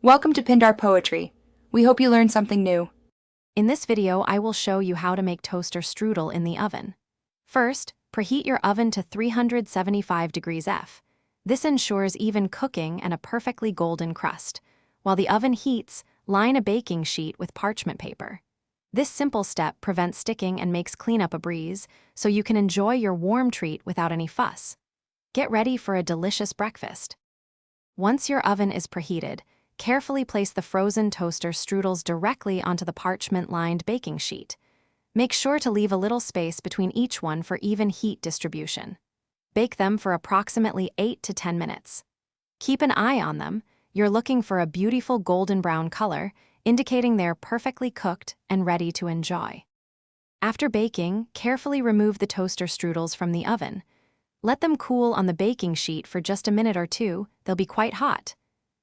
Welcome to Pindar Poetry. We hope you learned something new. In this video, I will show you how to make toaster strudel in the oven. First, preheat your oven to 375 degrees F. This ensures even cooking and a perfectly golden crust. While the oven heats, line a baking sheet with parchment paper. This simple step prevents sticking and makes cleanup a breeze, so you can enjoy your warm treat without any fuss. Get ready for a delicious breakfast. Once your oven is preheated, carefully place the frozen toaster strudels directly onto the parchment-lined baking sheet. Make sure to leave a little space between each one for even heat distribution. Bake them for approximately 8 to 10 minutes. Keep an eye on them. You're looking for a beautiful golden brown color, indicating they're perfectly cooked and ready to enjoy. After baking, carefully remove the toaster strudels from the oven. Let them cool on the baking sheet for just a minute or two. They'll be quite hot.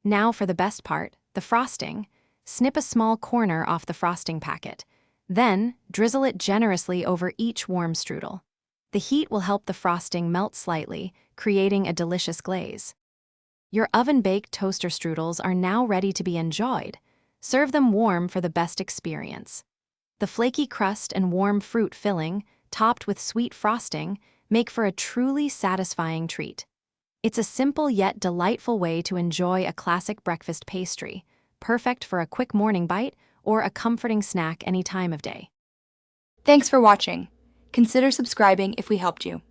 Now for the best part, the frosting. Snip a small corner off the frosting packet. Then, drizzle it generously over each warm strudel. The heat will help the frosting melt slightly, creating a delicious glaze. Your oven-baked toaster strudels are now ready to be enjoyed. Serve them warm for the best experience. The flaky crust and warm fruit filling, topped with sweet frosting, make for a truly satisfying treat. It's a simple yet delightful way to enjoy a classic breakfast pastry, perfect for a quick morning bite or a comforting snack any time of day. Thanks for watching. Consider subscribing if we helped you.